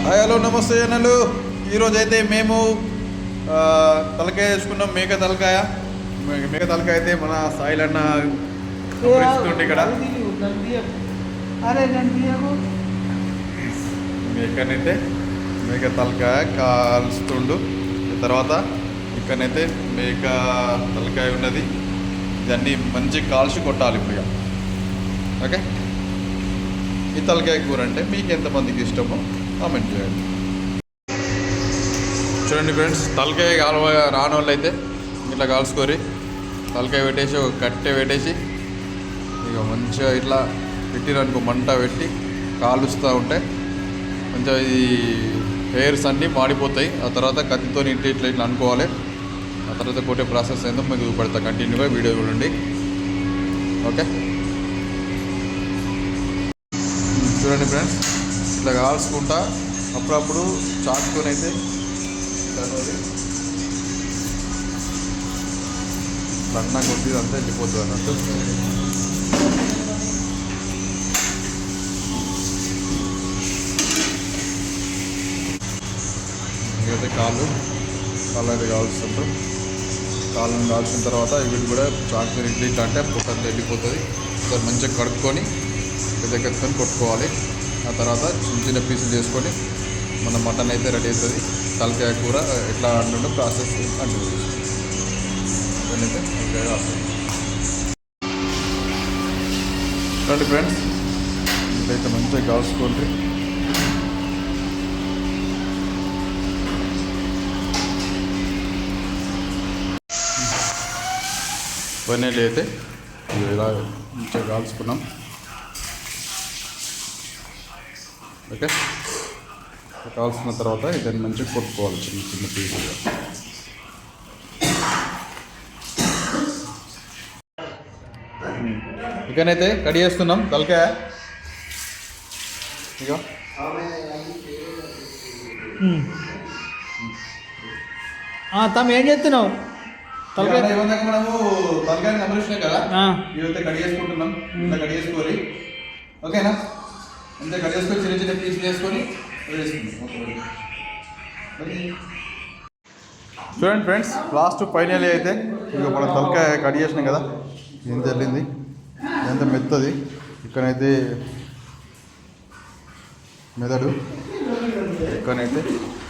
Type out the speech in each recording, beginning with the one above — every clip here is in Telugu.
హాయ్ హలో నమస్తే అన్నలు. ఈరోజు అయితే మేము తలకాయ వేసుకున్నాం. మేక తలకాయ అయితే మన సాయిల్ అన్న ఇస్తుండే ఇక్కడ. మేక తలకాయ కాల్స్తుండు. తర్వాత ఇక్కడనైతే మేక తలకాయ ఉన్నది. ఇవన్నీ మంచి కాల్చి కొట్టాలి ఇప్పుడు. ఓకే, ఈ తలకాయ కూర అంటే మీకు ఎంతమందికి ఇష్టమో కామెంట్ చేయండి. చూడండి ఫ్రెండ్స్, తలకాయ రాని వాళ్ళు అయితే ఇట్లా కాల్చుకొని తలకాయ పెట్టేసి ఒక కట్టె పెట్టేసి ఇక మంచిగా ఇట్లా పెట్టిరనుకో, మంట పెట్టి కాలుస్తూ ఉంటే మంచిగా ఈ హెయిర్స్ అన్నీ మాడిపోతాయి. ఆ తర్వాత కత్తితో ఇంటి ఇట్లా ఇట్లా అనుకోవాలి. ఆ తర్వాత కొట్టే ప్రాసెస్ ఏందో మీకు చూపెడతా. కంటిన్యూగా వీడియో చూడండి. ఓకే, చూడండి ఫ్రెండ్స్, ఇట్లా కాల్చుకుంటా అప్పుడప్పుడు చాకుకొని అయితే అన్నా కొద్ది అంతా వెళ్ళిపోతుంది అన్నట్టు. ఇదైతే కాళ్ళు అయితే కాల్చుతుంటారు. కాళ్ళను కాల్చిన తర్వాత వీటి కూడా చాకు ఇడ్లీ ఇట్లా అంటే పొట్టంతా వెళ్ళిపోతుంది. ఒకసారి మంచిగా కడుక్కొని దగ్గరకొని కొట్టుకోవాలి. ఆ తర్వాత చిన్న చిన్న పీసులు చేసుకొని మన మటన్ అయితే రెడీ అవుతుంది. తలకాయ కూర ఎట్లా అంటుండో ప్రాసెస్ కంటిన్యూ చేస్తాం. రండి ఫ్రెండ్స్, ఇదైతే మంచిగా కాల్చుకోండి. పన్నీళ్ళు అయితే ఇలా మంచిగా కాల్చుకున్నాం. ఓకే, కాల్చిన తర్వాత ఇదాన్ని మంచిగా కొట్టుకోవాలి చిన్న చిన్న పీసులుగా. ఇకనైతే కడి చేస్తున్నాం తలకాయ. ఇక తమ ఏం చేస్తున్నావు? తలకాయ మనము తలకాయని గమనించినాం కదా, ఇవైతే కడి చేసుకుంటున్నాం. ఇంత కడి చేసుకోవాలి. ఓకేనా? అంతే కట్ చేసుకొని చిన్న చిన్న పీస్ వేసుకొని చూడండి ఫ్రెండ్స్, లాస్ట్ ఫైనల్ అయితే ఇక మన తలకాయ కట్ చేసినాం కదా, ఎంత వెళ్ళింది, ఎంత మెత్తది. ఇక్కడైతే మెదడు, ఇక్కడైతే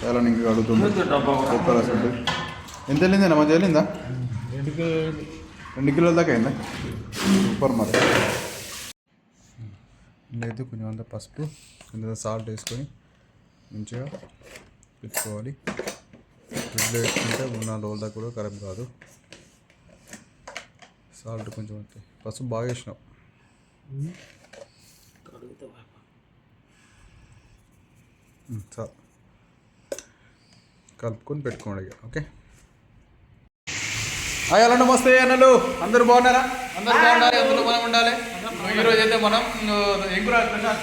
చాలా ఇంకా అడుగుతుంది. ఎంత వెళ్ళింది అన్న? మంచిగా వెళ్ళిందా? 2 కిలోల దాకా అయిందా? సూపర్. మరి లేదు కొంచెం అంత పసుపు, కొంచెం సాల్ట్ వేసుకొని మంచిగా పెట్టుకోవాలి. ఫ్రిడ్జ్లో వేసుకుంటే 3-4 రోజుల దాకా కూడా ఖరాబ్ కాదు. సాల్ట్ కొంచెం అంతే, పసుపు బాగా వేసినావు. చాలు, కలుపుకొని పెట్టుకోండి ఇక. ఓకే, హాయ్ హలో నమస్తే అన్నలు. అందరూ బాగున్నారా? అందరూ బాగుండాలి, అందులో మనం ఉండాలి. ఈరోజు అయితే మనం ఏం కూర అంటున్నాం,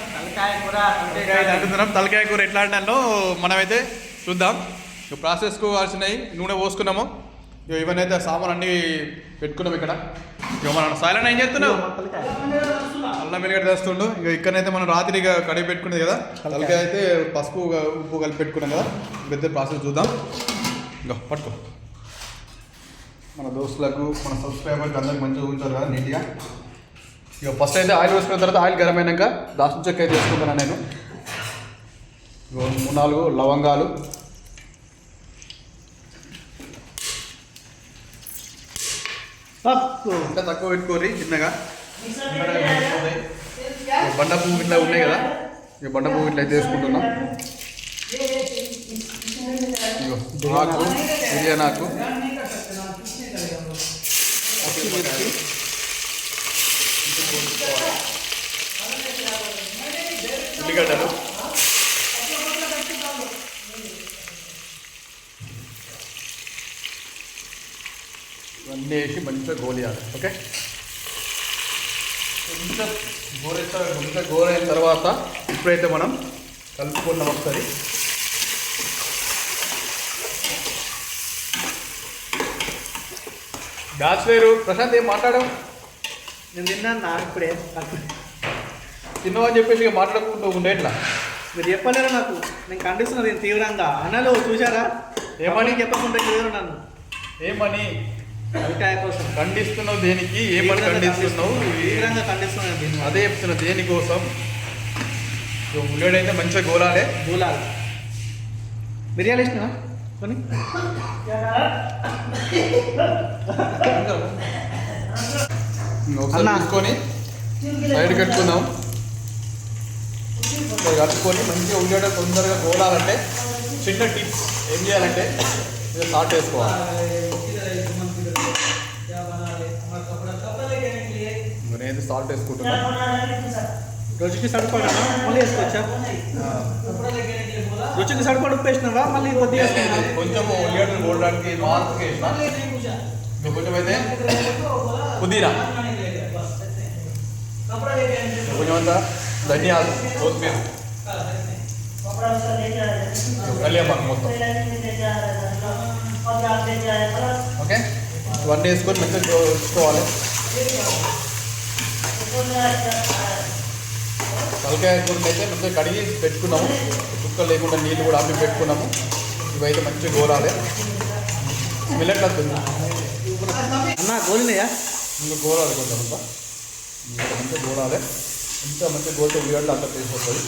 తలకాయ కూర ఎట్లా అంటానో మనమైతే చూద్దాం. ప్రాసెస్కు కావాల్సినవి నూనె పోసుకున్నాము. ఇక ఇవన్నీ అయితే సామాన్ అన్నీ పెట్టుకున్నాం ఇక్కడ. ఇక మనం సాయిలన్న ఏం చేస్తున్నావు? అల్లం వెల్లిగడ్డ తెస్తుండు. ఇక ఇక్కడైతే మనం రాత్రి ఇక కడిగి పెట్టుకున్నది కదా తలకాయ, అయితే పసుపు ఉప్పు కలిపి పెట్టుకున్నాం కదా. ఇప్పుడైతే ప్రాసెస్ చూద్దాం. ఇంకా పట్టుకో. మన దోస్తులకు, మన సబ్స్క్రైబర్కి అందరికి మంచిగా ఉంచారు కదా నీట్గా. ఇక ఫస్ట్ అయితే ఆయిల్ వేసుకున్న తర్వాత ఆయిల్ గరం అయినాక దాల్చిన చెక్క అయితే వేసుకుంటున్నాను నేను. 3-4 లవంగాలు, ఇంకా తక్కువ పెట్టుకోరి చిన్నగా. బండ పువ్వు ఇట్లా ఉన్నాయి కదా, ఇక బండ పువ్వు ఇట్లా అయితే వేసుకుంటున్నాం. ఇగో ఆకు, బిర్యానీ ఆకు, ఉల్లిగడ్డలు, ఇవన్నీ వేసి మంచిగా గోలియాలి. ఓకే, మంచిగా గోలైన తర్వాత ఇప్పుడైతే మనం కలుపుకున్నాం ఒకసారి. బ్యాచ్లర్ ప్రశాంత్ ఏం మాట్లాడావు? నేను తిన్నాను నా ఇప్పుడే. తిన్నావు అని చెప్పేసి మాట్లాడుకుంటూ ఉండే ఇట్లా మీరు చెప్పలేరు నాకు, నేను ఖండిస్తున్నది తీవ్రంగా. అన్నలు చూసారా ఏమని చెప్పకుండా ఎదురు నన్ను ఏమని అభిప్రాయ కోసం ఖండిస్తున్నావు? దేనికి? ఏమని ఖండిస్తున్నావు? తీవ్రంగా ఖండిస్తున్నాను దీన్ని. అదే చెప్తున్నా, దేనికోసం? ఉల్లిగడ్డ అయితే మంచిగా గోలాలే. గోలాలి. బిర్యానీ ఇష్టమా కొని? ఒకసారి తీసుకొని సైడ్ కట్టుకుందాం. కట్టుకొని మంచిగా ఉల్లిగడ్డ తొందరగా గోలాలంటే చిన్న టిప్స్ ఏం చేయాలంటే ఇది సాల్ట్ వేసుకోవాలి. నేనైతే సాల్ట్ వేసుకుంటున్నా. రుచికి సరిపడా మళ్ళీ వేసుకోవచ్చా? రుచికి సరిపడా ఉప్పు వేసినావా మళ్ళీ కొద్దిగా కొంచెం ఉల్లిగడ్డలు గోలడానికి మార్పుకి వేసిన కొంచెం అయితే పుదీనా, కొంచెం అంతా ధనియాలు, కొత్తిమీర, కళ్యామాకు మొత్తం. ఓకే, ఇవన్నీ వేసుకొని మంచిగా ఉంచుకోవాలి. తలకాయ కూరని అయితే మంచిగా కడిగి పెట్టుకున్నాము, కుక్కలు లేకుండా నీళ్ళు కూడా ఆపి పెట్టుకున్నాము. ఇవైతే మంచిగా గోలాలి. స్మెల్ ఎట్లా వస్తుంది అన్న? గోలినాయా? ఇంకా గోలాలి కొంచెం అంతా, ఇంకా మంచిగా గోలాలి. ఇంకా మంచిగా గోలితే ఉల్లిగడ్డ అంతా తీసిపోతుంది.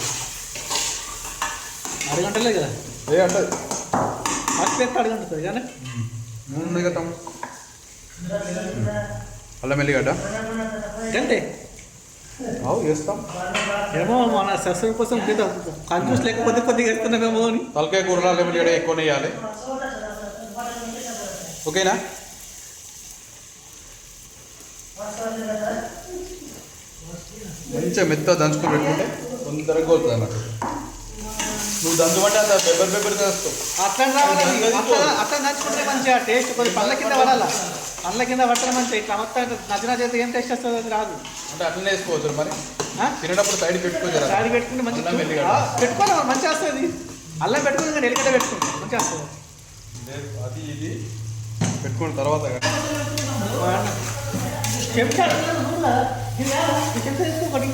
6 గంటలే కదా అంటే ఫస్ట్ ఎత్తే 6 గంటలు కానీ నూనె కదా, అల్లం ఎల్లిగడ్డ అంతే. అవు వేస్తాం. ఏమో మన సస్సు కోసం కన్ఫ్యూజ్ లేకపోతే కొద్దిగా వేస్తున్నామేమో అని. తలకాయ కూరలో అల్లం ఎల్లిగడ్డ ఎక్కువ వేయాలి. ఓకేనా? మంచిగా మెత్త దంచుకుని పెట్టుకుంటే తొందరగా అవుతుంది అన్నట్టు. నువ్వు దంచుకుంటే అంత పెప్పర్ చేస్తావు. అట్లా దంచుకుంటే మంచిగా టేస్ట్ కొద్ది పండ్ల కింద పడాలా, పండ్ల కింద పట్టడం మంచిగా. ఇట్లా మొత్తం నచ్చిన చేస్తే ఏం టేస్ట్ వస్తుంది? అది రాదు. అంటే అట్లనే వేసుకోవచ్చు మరి. తినేటప్పుడు సైడ్ పెట్టుకోవచ్చు. సైడ్ పెట్టుకుంటే మంచిగా పెట్టుకోవాలి, మంచిగా వస్తుంది. అల్లం పెట్టుకుని ఇంకా ఎల్లిగడ్డ పెట్టుకుంటే మంచిగా వస్తుంది. అది ఇది పెట్టుకున్న తర్వాత చేసుకోకటి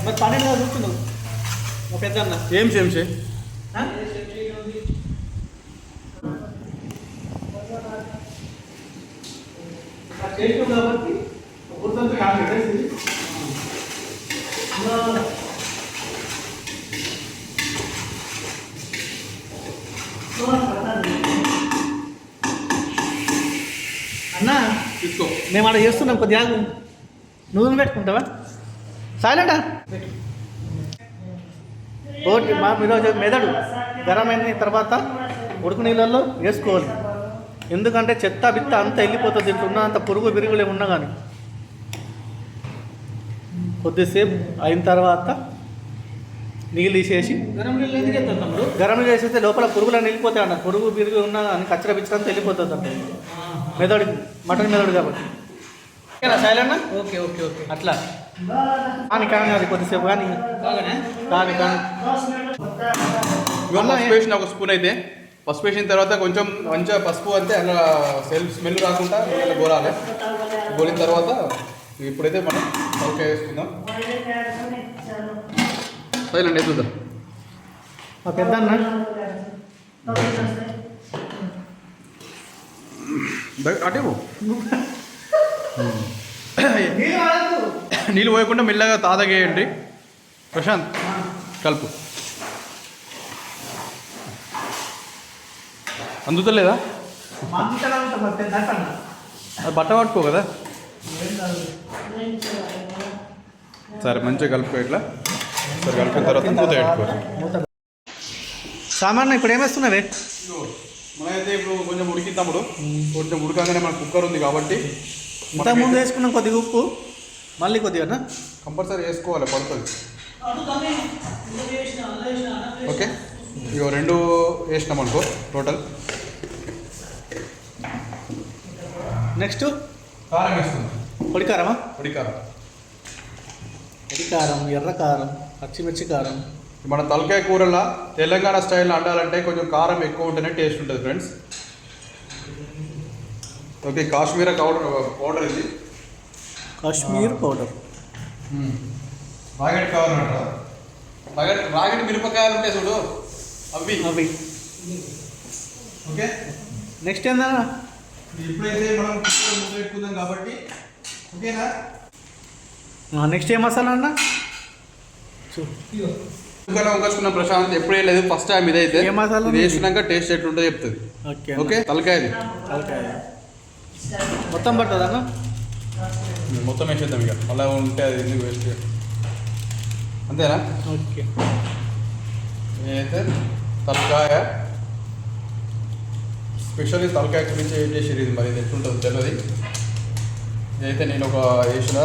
మరి 12 చూస్తున్నావు మా పెద్ద అన్న. ఏం చేయి కాబట్టి అన్నా తీసుకో. మేము అక్కడ చేస్తున్నాం, కొద్దిగా నువ్వు పెట్టుకుంటావా? సైలెంటా? ఓకే మా ఈరోజు మెదడు గరం అయిన తర్వాత ఉడుకు నీళ్ళల్లో వేసుకోవాలి. ఎందుకంటే చెత్త బిత్త అంతా వెళ్ళిపోతుంది. దీంట్లో ఉన్న అంత పురుగు బిరుగులు ఏమి ఉన్నా కానీ కొద్దిసేపు అయిన తర్వాత నీళ్ళు తీసేసి గరం నీళ్ళు ఎందుకు వెళ్తున్నప్పుడు గరం నీళ్ళు వేసేస్తే లోపల పురుగులను వెళ్ళిపోతాయి అన్న. పురుగు బిరుగు ఉన్నా కానీ కచ్చర బిచ్చరంతా వెళ్ళిపోతుంది అంటే మెదడు, మటన్ మెదడు కాబట్టి. ఓకేనా సైలెంట్? ఓకే ఓకే ఓకే అట్లా కానీ అది కొద్దిసేపు కానీ పసుపు వేసిన ఒక స్పూన్ అయితే, పసుపు వేసిన తర్వాత కొంచెం మంచిగా పసుపు అంతే అలా స్మెల్ రాకుండా గోలాలి. గోలిన తర్వాత ఇప్పుడైతే మనం తలకాయ వేసుకుందాం. సైలెంట్ ఎదుగుదాం. మా పెద్ద అన్న అటే నీళ్ళు పోయకుండా మెల్లగా తాదగేయండి. ప్రశాంత్ కలుపు. అందుతలేదా? అది బట్ట పట్టుకో కదా. సరే మంచిగా కలుపుకో. ఇట్లా సరే కలిపిన తర్వాత మూత పెట్టుకో. సామాన్య ఇప్పుడు ఏమేస్తున్నావే? మనమైతే ఇప్పుడు కొంచెం ఉడికిద్దాముడు. కొంచెం ఉడకగానే మన కుక్కర్ ఉంది కాబట్టి ఇంతకుముందు వేసుకున్నాం కొద్దిగా ఉప్పు, మళ్ళీ కొద్దిగా కంపల్సరీ వేసుకోవాలి, పడుతుంది. ఓకే, ఇక 2 వేసినాం అనుకో టోటల్. నెక్స్ట్ కారం వేసుకుందాం. పొడి కారమా? పొడి కారం, పొడి కారం, ఎర్ర కారం, పచ్చిమిర్చి కారం. మన తలకాయ కూరలా తెలంగాణ స్టైల్లో వండాలంటే కొంచెం కారం ఎక్కువ ఉంటేనే టేస్ట్ ఉంటుంది ఫ్రెండ్స్. ఓకే, కాశ్మీర పౌడర్ ఇది. కాశ్మీర్ పౌడర్ ప్యాకెట్ కావాలంట. రాగడి మిరపకాయలు ఉంటాయి చూడు అవి అవి ఓకే. నెక్స్ట్ ఏందన్నా? ఇప్పుడైతే మనం కుక్కర్ మూత పెట్టుకుందాం కాబట్టి ఓకేనా. నెక్స్ట్ ఏం మసాలా అన్న? కుక్కర్ వంకొచ్చుకున్న ప్రశాంత్ ఎప్పుడే లేదు, ఫస్ట్ టైం ఇదైతే. ఏ మసాలా? ఇది వేసినాక టేస్ట్ ఎట్లుంటుందో చెప్తుంది. Okay okay. తలకాయది మొత్తం పడుతుంది అన్న? మొత్తం వేసేద్దాం ఇక, అలా ఉంటే అది ఎందుకు వేస్ట్. అంతేనా? ఓకే. నేనైతే తలకాయ స్పెషల్లీ తలకాయ గురించి ఏం చేసేది ఇది, మరి ఇది ఎట్లుంటుంది తెలియదు. ఇదైతే నేను ఒక వేసిన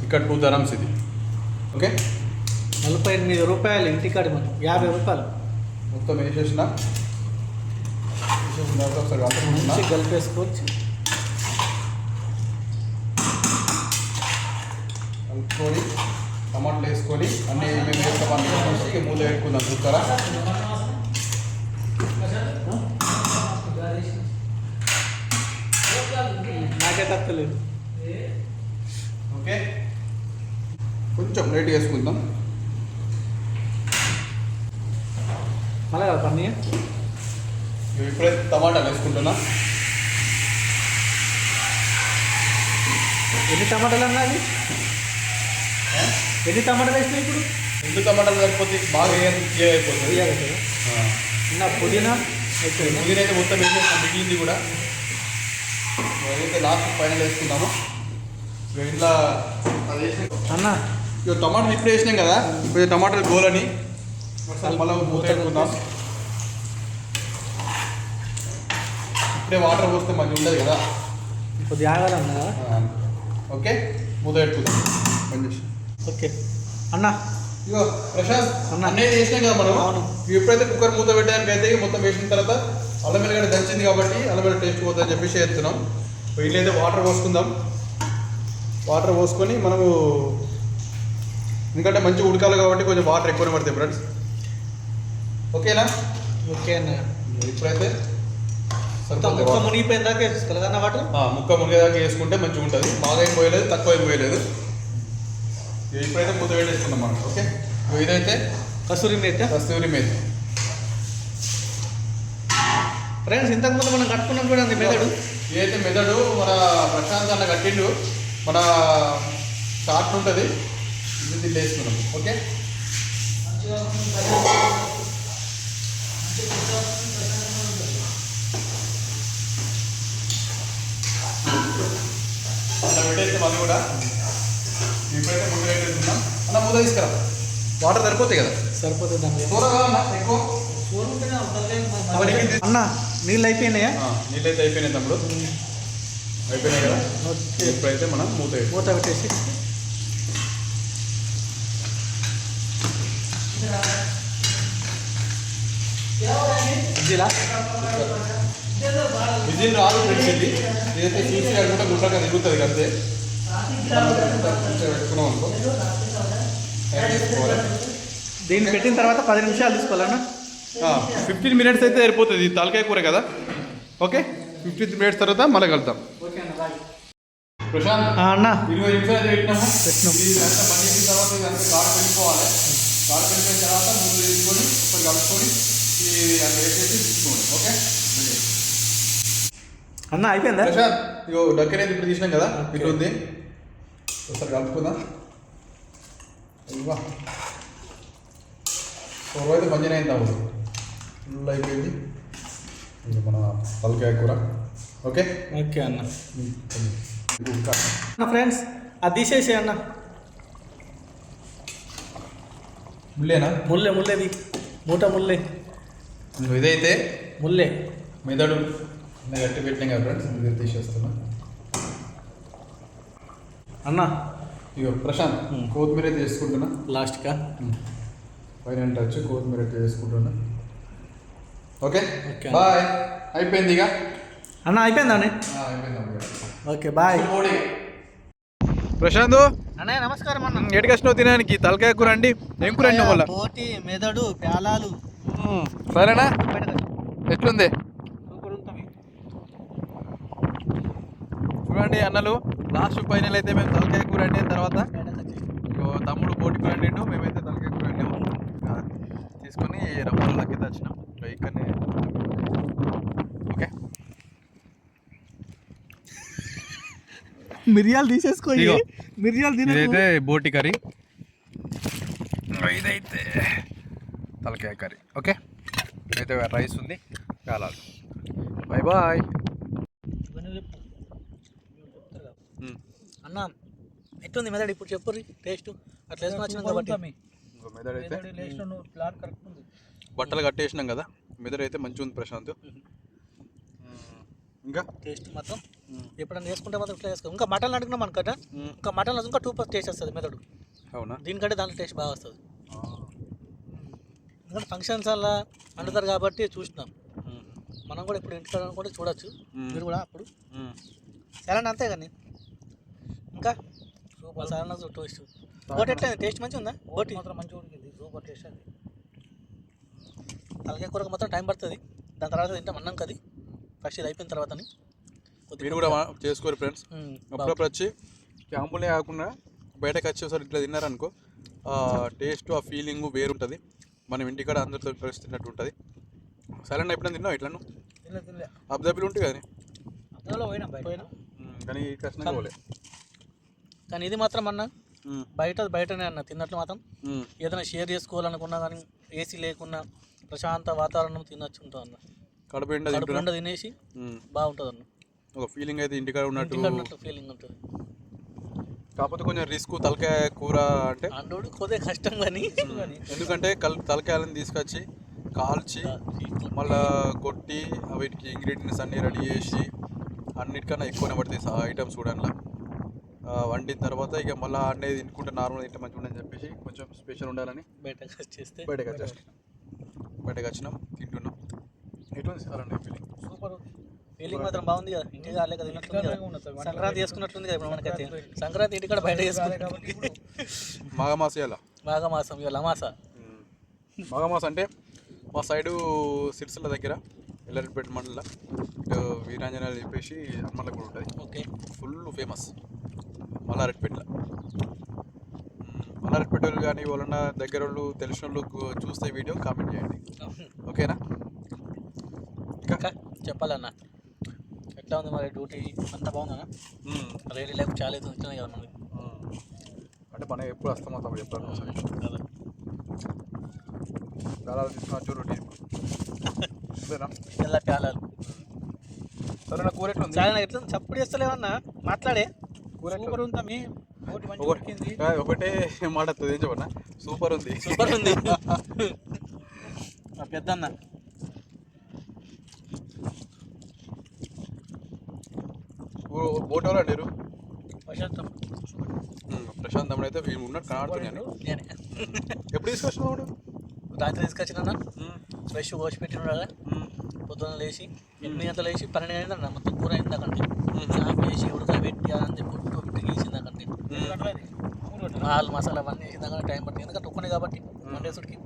ఇక్కడ 2 dirhams ఇది. ఓకే. 48 రూపాయలు ఇంటికాడి మనం 50 రూపాయలు మొత్తం వేసేసిన తర్వాత ఒకసారి కలుపుకుంటున్నా. మంచి కలిపేసుకోవచ్చు. కలుపుకొని టమాటాలు వేసుకొని అన్నీ ఏమేమి వేస్తామని వేసి ఇక మూత పెట్టుకుందాం కుక్కర. నాకే తప్పలేదు. ఓకే. కొంచెం లైట్ వేసుకుందాం. మళ్ళీ కదా పన్నీ ఇప్పుడైతే టమాటాలు వేసుకుంటున్నా. ఎన్ని టమాటాలు అన్నది? ఎన్ని టమాటాలు వేసినాయి ఇప్పుడు? 2 టమాటాలు సరిపోతే బాగా అయిపోతుంది. చిన్న పుదీనా అయిపోయింది. పుదీనా అయితే మొత్తం వేసేస్తాం, మిగిలింది కూడా ఏదైతే లాస్ట్ ఫైనల్ వేసుకుందాము. ఇట్లా అది వేసి అన్న ఇక టమాటాలు ఇప్పుడు వేసినాం కదా, ఇప్పుడు టమాటాలు గోలని మళ్ళీ మూత పెట్టుకుందాం. ఇప్పుడే వాటర్ పోస్తే మంచిగా ఉండదు కదా, కొద్దిగా ఆగాలన్నా. ఓకే. మూత పెట్టుకుందాం మంచి. ఓకే అన్న. ఇగో ప్రశాంత్ అన్న. అన్నీ వేసినాం కదా మనం. అవును. ఎప్పుడైతే కుక్కర్ మూత పెట్టడానికి అయితే మొత్తం వేసిన తర్వాత అల్లం వెల్లిగడ్డ దంచింది కాబట్టి అల్లం వెల్లిగడ్డ టేస్ట్ పోతుందని చెప్పేసి వేస్తున్నాం. వీళ్ళైతే వాటర్ పోసుకుందాం. వాటర్ పోసుకొని మనము ఎందుకంటే మంచిగా ఉడకాలి కాబట్టి కొంచెం వాటర్ ఎక్కువనే పడతాయి ఫ్రెండ్స్. ఓకేనా? ఓకే అన్న. ఇప్పుడైతే సరిపోతుంది. ముక్క మునిగిపోయిన దాకా వేసుకోవాలి అన్న వాటర్. ముక్క మునిగేదాకా వేసుకుంటే మంచిగా ఉంటుంది. బాగా ఏం పోయలేదు, తక్కువ ఏం పోయలేదు. ఇప్పుడైతే మూత పెట్టేసుకుందాం మనం. ఓకే. ఇదైతే కస్తూరి మేతి. కస్తూరి మేతి ఫ్రెండ్స్, ఇంతకుముందు మనం కట్టుకున్నాం చూడండి మెదడు. ఇదైతే మెదడు మన ప్రశాంత్ అన్న కట్టిండు, మన షార్ట్ ఉంటుంది. ఇది దీన్ని వేసుకున్నాం. ఓకే. అలా పెట్టేస్తాం అది కూడా. ఇప్పుడైతే ముందు పెట్టేస్తున్నాం. అన్న మూత తీసుకురా, వాటర్ సరిపోతాయి కదా. సరిపోతుంది అండి. త్వరగా అన్న ఎక్కువ అన్న నీళ్ళు అయిపోయినాయా? నీళ్ళైతే అయిపోయినాయి తమ్ముడు, అయిపోయినాయి కదా. ఓకే. ఇప్పుడైతే మనం మూత పెట్టేసి విజిల్ రాదు ఫ్రెండ్స్. ఇది ఇదైతే చూసి అనుకుంటే గుండ్రగా తిరుగుతుంది అంతే. పెట్టుకున్నాం అనుకో. దీన్ని పెట్టిన తర్వాత 10 నిమిషాలు తీసుకోవాలన్నా. 15 minutes అయితే సరిపోతుంది. తలకాయ కూర కదా. ఓకే. 15 minutes తర్వాత మళ్ళీ కలుద్దాం. ప్రశాంత్ అన్న 20 నిమిషాలు అయితే పెట్టినాము. పెట్టినాం. ఇదంతా పని చేసిన తర్వాత ఇదంతా గాడు వెళ్ళిపోవాలి. గాడు వెళ్ళిపోయిన తర్వాత ముందు తీసుకొని ఇప్పుడు కలుపుకొని ఇది అక్కడ వేసేసి తీసుకోండి. ఓకే. అన్న అయిపోయిందా? ప్రశాంత్ ఇగో డక్కర్ అయితే ఇప్పుడు తీసినాం కదా, ఇట్లా ఉంది. ఒకసారి కలుపుకుందాం. ఇవ్వ కూర అయితే మంచిగా అయింది అవ్వదు, ఫుల్ అయిపోయింది. ఇంకా మన తలకాయ కూర. ఓకే. ఓకే అన్న. ఫ్రెండ్స్ అది తీసేసి అన్న. ముల్లేనా? ముల్లేది మూట ముల్లే. ఇదైతే ముల్లే మెదడు గట్టి పెట్టినాం కదా ఫ్రెండ్స్, ఇది తీసేస్తున్నా. అన్న ఇగో ప్రశాంత్ కొత్తిమీర అయితే చేసుకుంటున్నా లాస్ట్గా. పైన టచ్ కొత్తిమీర అయితే చేసుకుంటున్నా. ఓకే. ఓకే. బాయ్. అయిపోయింది ఇక అన్న. అయిపోయిందా అండి? అయిపోయింది. Okay bye. ప్రశాంత్ అన్నయ్య నమస్కారం అన్న. ఎటుకొచ్చినావు తినడానికి? తలకాయ కూర అండి. ఏం కూర అండి వల్ల? పోటీ మెదడు ప్యాలాలు. సరేనా? ఎట్లుంది చూడండి అన్నలు. లాస్ట్ ఫైనల్ అయితే మేము తలకాయ కూర అండి. తర్వాత తమ్ముడు పోటీ కూర అండి, మేమైతే తలకాయ కూర అండి. తీసుకొని రమ్మలకి వచ్చినాం ఇక్కడనే. ఓకే, మిరియాలు తీసేసుకో. ఇదిగో. మిరియాలు ఇదైతే బోటి కర్రీ, ఇదైతే తలకాయ కర్రీ. ఓకే, అయితే రైస్ ఉంది, కాలాలి. Bye bye. అన్న ఎట్లుంది మెదడు ఇప్పుడు చెప్పు టేస్ట్ అట్లా వేసుకొని వచ్చినాం కాబట్టి. మెదడు అయితే బట్టలు కట్టేసినాం కదా, మెదడు అయితే మంచిగా ఉంది ప్రశాంత్. ఇంకా టేస్ట్ మాత్రం ఎప్పుడైనా వేసుకుంటే మాత్రం ఇట్లా వేసుకో. ఇంకా మటన్ అడిగినాం అనుకట, ఇంకా మటన్ ఇంకా 2% టేస్ట్ వస్తుంది మెదడు. అవునా? దీనికంటే దాంట్లో టేస్ట్ బాగా వస్తుంది. ఎందుకంటే ఫంక్షన్స్ అలా వండుతారు కాబట్టి చూసినాం. మనం కూడా ఇప్పుడు ఇంటికాడ కూడా చూడొచ్చు, మీరు కూడా అప్పుడు. సరే అంతే కానీ ఇంకా సూపర్ సాలన్ టేస్ట్. బోటి ఎట్లా టేస్ట్ మంచిగా ఉందా? బోటి మాత్రం మంచిగా ఉంటుంది, సూపర్ టేస్ట్. అది తలకాయ కూరకు మాత్రం టైం పడుతుంది, దాని తర్వాత తింటాం అన్నం కది. ఫస్ట్ ఇది అయిపోయిన తర్వాత మీరు కూడా చేసుకోరు ఫ్రెండ్స్. అప్పుడప్పుడు వచ్చి క్యాంపులే కాకుండా బయటకు వచ్చి ఒకసారి ఇట్లా తిన్నారనుకో, టేస్ట్ ఆ ఫీలింగ్ వేరుంటుంది. మనం ఇంటికాడ అందరితో కలిసి తిన్నట్టు ఉంటుంది. సైలెంట్ ఎప్పుడైనా తిన్నావు ఇట్లా? అబ్జర్బుల్ ఉంటుంది కానీ కానీ కష్టంగా పోలే. కానీ ఇది మాత్రం అన్న బయటనే అన్న తిన్నట్లు మాత్రం ఏదైనా షేర్ చేసుకోవాలనుకున్నా కానీ ఏసీ లేకున్నా ప్రశాంత వాతావరణం తినొచ్చు ఉంటుంది అన్న. కడుపు నిండా తినేసి బాగుంటుంది అన్న. ఒక ఫీలింగ్ అయితే ఇంటికాడ ఉన్నట్టు ఫీలింగ్ ఉంటుంది. కాకపోతే కొంచెం రిస్క్ తలకాయ కూర అంటే అండోడు కొద్దిగా కష్టం కానీ, ఎందుకంటే తలకాయలను తీసుకొచ్చి కాల్చి మళ్ళా కొట్టి వీటికి ఇంగ్రీడియంట్స్ అన్నీ రెడీ చేసి అన్నిటికన్నా ఎక్కువనే పడుతాయి ఐటమ్స్ కూడా. అందులో వండిన తర్వాత ఇక మళ్ళీ అనేది తినుకుంటే నార్మల్ తింటే మంచిగా ఉండని చెప్పేసి కొంచెం స్పెషల్ ఉండాలని బయటకు వచ్చినాం, తింటున్నాం. ఎట్లుంది సార్ అండి ఫీలింగ్? సూపర్ ఫీలింగ్ మాత్రం బాగుంది కదా. ఇంటికి రాలేక తిన్నట్లుంది, సంక్రాంతి చేసుకున్నట్లుంది కదా ఇప్పుడు మనకైతే. సంక్రాంతి ఇంటికాడ బయట చేసుకుంటే మాఘమాసం ఇవాళ మాఘమాసం అంటే మా సైడు సిరిసిల్ల దగ్గర ఎల్లారెడ్డిపేట మండలం వీరాంజనేయులు చెప్పేసి హనుమల కూడా ఉంటుంది. ఓకే, ఫుల్ ఫేమస్ మల్లారెడ్డిపేటలో. మల్లారెడ్డిపేట వాళ్ళు కానీ వాళ్ళన్న దగ్గర వాళ్ళు తెలిసిన వాళ్ళు చూస్తే వీడియో కామెంట్ చేయండి, ఓకేనా? ఇంకా చెప్పాలన్న ఎట్లా ఉంది మరి డ్యూటీ అంతా బాగుందన్నా? డైలీ లైఫ్ చాలా అయితే ఉంటున్నాయి కదా మనకి. అంటే మనం ఎప్పుడు వస్తామో తప్పుడు చెప్పాను సరే చాలా తీసుకుని రొటీన్ ఎలా ప్యాలాలు. సరే నా కూర ఎట్లా ఉంది? చాలా ఎట్లా చప్పుడు చేస్తలేవన్నా, మాట్లాడే. కూర సూపర్ ఉందా? ఒకటే మాట వస్తుంది, ఏం చెప్పన్నా? సూపర్ ఉంది, సూపర్ ఉంది పెద్దన్న. బోట్ ఎవరు అండి? ప్రశాంత్ తమ్ముడు అయితే ఉన్నట్టు కనబడుతున్నాను. ఎప్పుడు తీసుకొచ్చినాడు? రాత్రి తీసుకొచ్చినా ఫ్రెష్ కోసి పెట్టినాడు కదా. పొద్దున్న లేచి 8 గంటలు లేచి 12 అయిందన్న మొత్తం కూర అయిందాకంటే. చాప్ వేసి ఉడకబెట్టి అంతే పొట్టు పెట్టి గీసిందాకంటే ఆలు మసాలా అవన్నీ వేసిందాకంటే టైం పడుతుంది. ఎందుకంటే ఒక్కనే కాబట్టి మండేసుడికి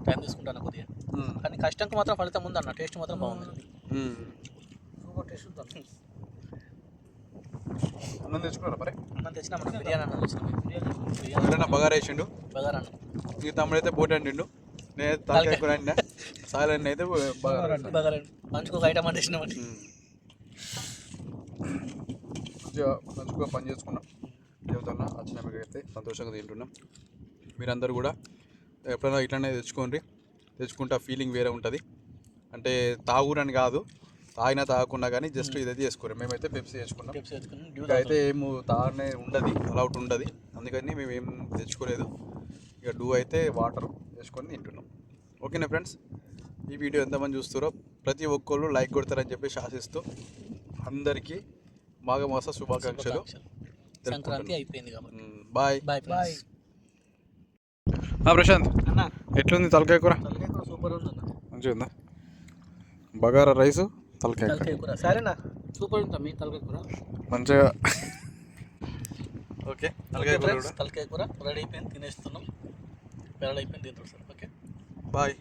టైం తీసుకుంటాను కొద్దిగా. కానీ కష్టంకి మాత్రం ఫలితం ఉందన్న. టేస్ట్ మాత్రం బాగుంది, సూపర్ టేస్ట్ ఉంటుంది. అన్నం తెచ్చుకున్నారా మరి? అన్నం తెచ్చినా మనం బిర్యానీ అన్నం తెచ్చినాం. బిర్యానీ బగారా వేసిండు, బగారా అన్నం. ఈ తమ్ముడు అయితే బోట్ అండిండు, నేను తలకాయ కూర అండినా, సాయిలన్నీ అయితే బగారా మంచిగా ఒక ఐటమ్ అంటేసినామండి. మంచిగా పని చేసుకున్నాం. చెబుతున్నా వచ్చిన మీకు అయితే సంతోషంగా తింటున్నాం. మీరందరూ కూడా ఎప్పుడైనా ఇట్లానే తెచ్చుకుంటే ఆ ఫీలింగ్ వేరే ఉంటుంది. అంటే తాగురని కాదు, తాగినా తాగకుండా కానీ జస్ట్ ఇదైతే చేసుకోరు. మేమైతే పెప్సీ తెచ్చుకున్నాం. ఇంకా అయితే ఏమో తాగనే ఉండదు, అలౌట్ ఉండదు, అందుకని మేము ఏం తెచ్చుకోలేదు. ఇక డూ అయితే వాటర్ వేసుకొని తింటున్నాం. ఓకేనా ఫ్రెండ్స్? ఈ వీడియో ఎంతమంది చూస్తారో ప్రతి ఒక్కళ్ళు లైక్ కొడతారని చెప్పేసి ఆశిస్తూ అందరికీ మాఘమాస శుభాకాంక్షలు. సంక్రాంతి అయిపోయింది కాబట్టి బాయ్ బాయ్. ప్రశాంత్ అన్న ఎట్లుంది తలకాయ కూర? సూపర్ ఉంది అన్న, మంచిగా ఉందా? బగారా రైస్ తలకాయ కూర సరేనా? సూపర్ ఉందా మీ తలకాయ కూర? మంచిగా. ఓకే, తలకాయ కూర రెడీ అయిపోయింది, తినేస్తున్నాం. రెడీ అయిపోయింది, తింటారు సార్. Okay, bye.